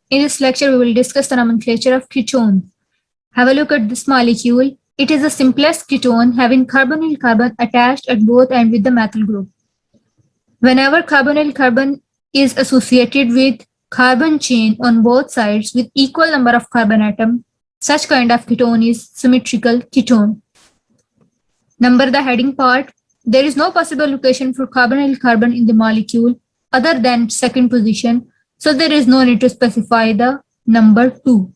In this lecture, we will discuss the nomenclature of ketone. Have a look at this molecule. It is the simplest ketone having carbonyl carbon attached at both ends with the methyl group. Whenever carbonyl carbon is associated with carbon chain on both sides with equal number of carbon atoms, such kind of ketone is symmetrical ketone. Number the heading part. There is no possible location for carbonyl carbon in the molecule other than second position, so there is no need to specify the number 2.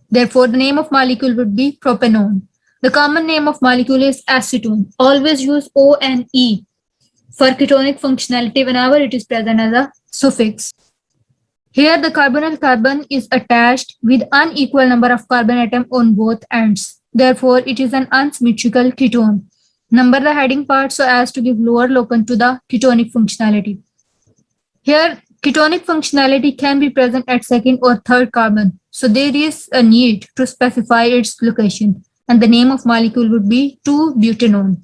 Therefore, the name of molecule would be propanone. The common name of molecule is acetone. Always use O and E for ketonic functionality whenever it is present as a suffix. Here, the carbonyl carbon is attached with unequal number of carbon atoms on both ends. Therefore, it is an unsymmetrical ketone. Number the heading part so as to give lower locus to the ketonic functionality. Here, ketonic functionality can be present at second or third carbon. So there is a need to specify its location. And the name of molecule would be 2-butanone.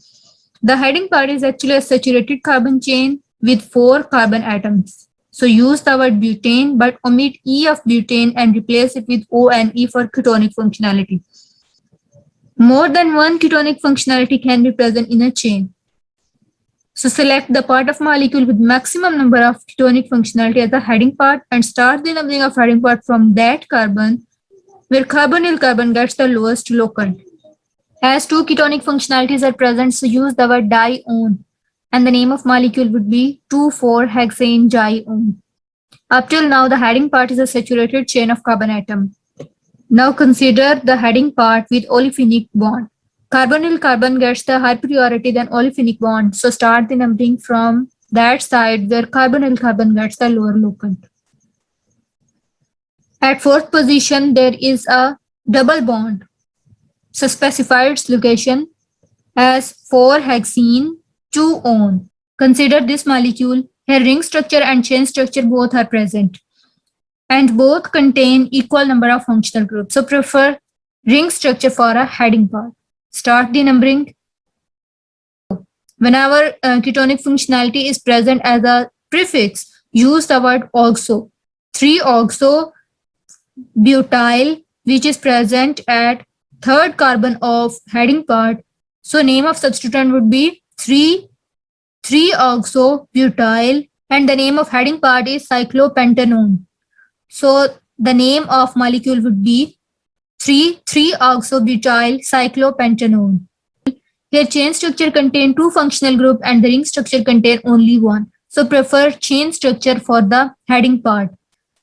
The heading part is actually a saturated carbon chain with 4 carbon atoms. So use the word butane but omit E of butane and replace it with O and E for ketonic functionality. More than one ketonic functionality can be present in a chain. So select the part of molecule with maximum number of ketonic functionality as the heading part and start the numbering of heading part from that carbon where carbonyl carbon gets the lowest locus. As 2 ketonic functionalities are present, so use the word dione and the name of molecule would be 2,4-hexane dione. Up till now, the heading part is a saturated chain of carbon atom. Now consider the heading part with olefinic bond. Carbonyl carbon gets the higher priority than olefinic bond, so start the numbering from that side where carbonyl carbon gets the lower locus. At 4th position, there is a double bond. So specify its location as 4-hexene 2-one. Consider this molecule. Here ring structure and chain structure both are present. And both contain equal number of functional groups. So prefer ring structure for a heading part. Start the numbering. Whenever ketonic functionality is present as a prefix, use the word oxo. 3-oxo-butyl, which is present at third carbon of heading part. So name of substituent would be 3-oxo-butyl and the name of heading part is cyclopentanone. So the name of molecule would be 3-oxo-butyl cyclopentanone. Here chain structure contain 2 functional group and the ring structure contain only 1. So prefer chain structure for the heading part.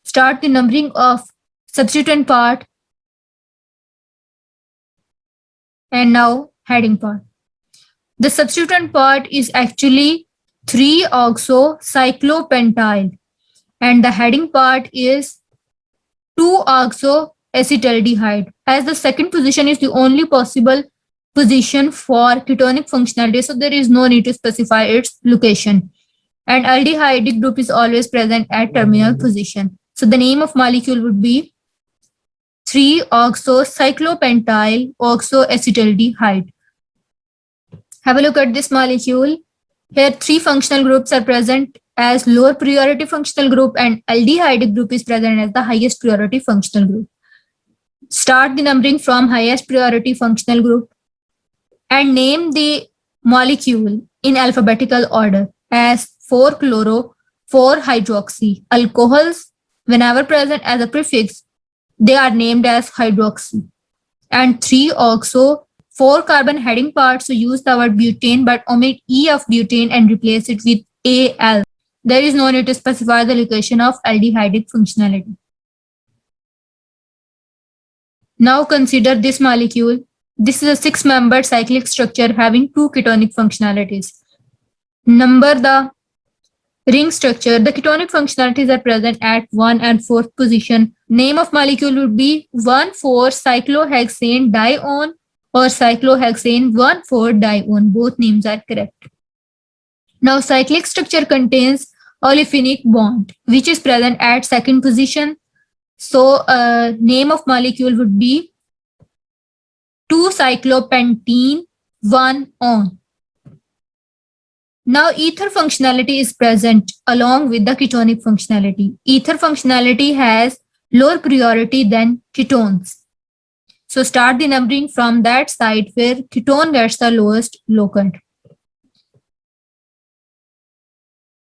Start the numbering of substituent part and now heading part. The substituent part is actually 3-oxo-cyclopentyl and the heading part is 2-oxoacetaldehyde. As the second position is the only possible position for ketonic functionality, so there is no need to specify its location. And aldehydic group is always present at terminal position. So the name of molecule would be 3-oxocyclopentyl oxoacetaldehyde. Have a look at this molecule. Here 3 functional groups are present as lower priority functional group and aldehydic group is present as the highest priority functional group. Start the numbering from highest priority functional group and name the molecule in alphabetical order as 4-chloro, 4-hydroxy. Alcohols, whenever present as a prefix, they are named as hydroxy. And 3-oxo, 4-carbon heading part, so use the word butane but omit E of butane and replace it with Al. There is no need to specify the location of aldehydic functionality. Now consider this molecule. This is a 6-membered cyclic structure having 2 ketonic functionalities. Number the ring structure. The ketonic functionalities are present at 1 and 4th position. Name of molecule would be 1,4-cyclohexane dione or cyclohexane 1,4-dione. Both names are correct. Now cyclic structure contains olefinic bond which is present at 2nd position. So name of molecule would be 2-cyclopentene 1-on. Now ether functionality is present along with the ketonic functionality. Ether functionality has lower priority than ketones. So start the numbering from that side where ketone gets the lowest locant.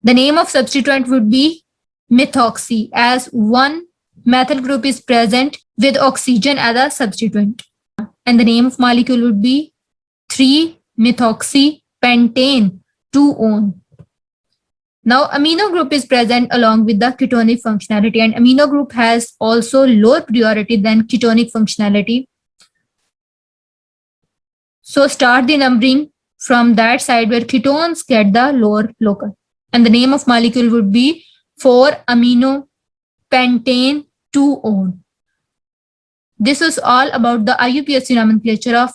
The name of substituent would be methoxy, as one methyl group is present with oxygen as a substituent. And the name of molecule would be 3-methoxy-pentane 2-one. Now, amino group is present along with the ketonic functionality, and amino group has also lower priority than ketonic functionality. So start the numbering from that side where ketones get the lower locant. And the name of molecule would be 4-amino-pentane 2-one. This was all about the IUPAC nomenclature of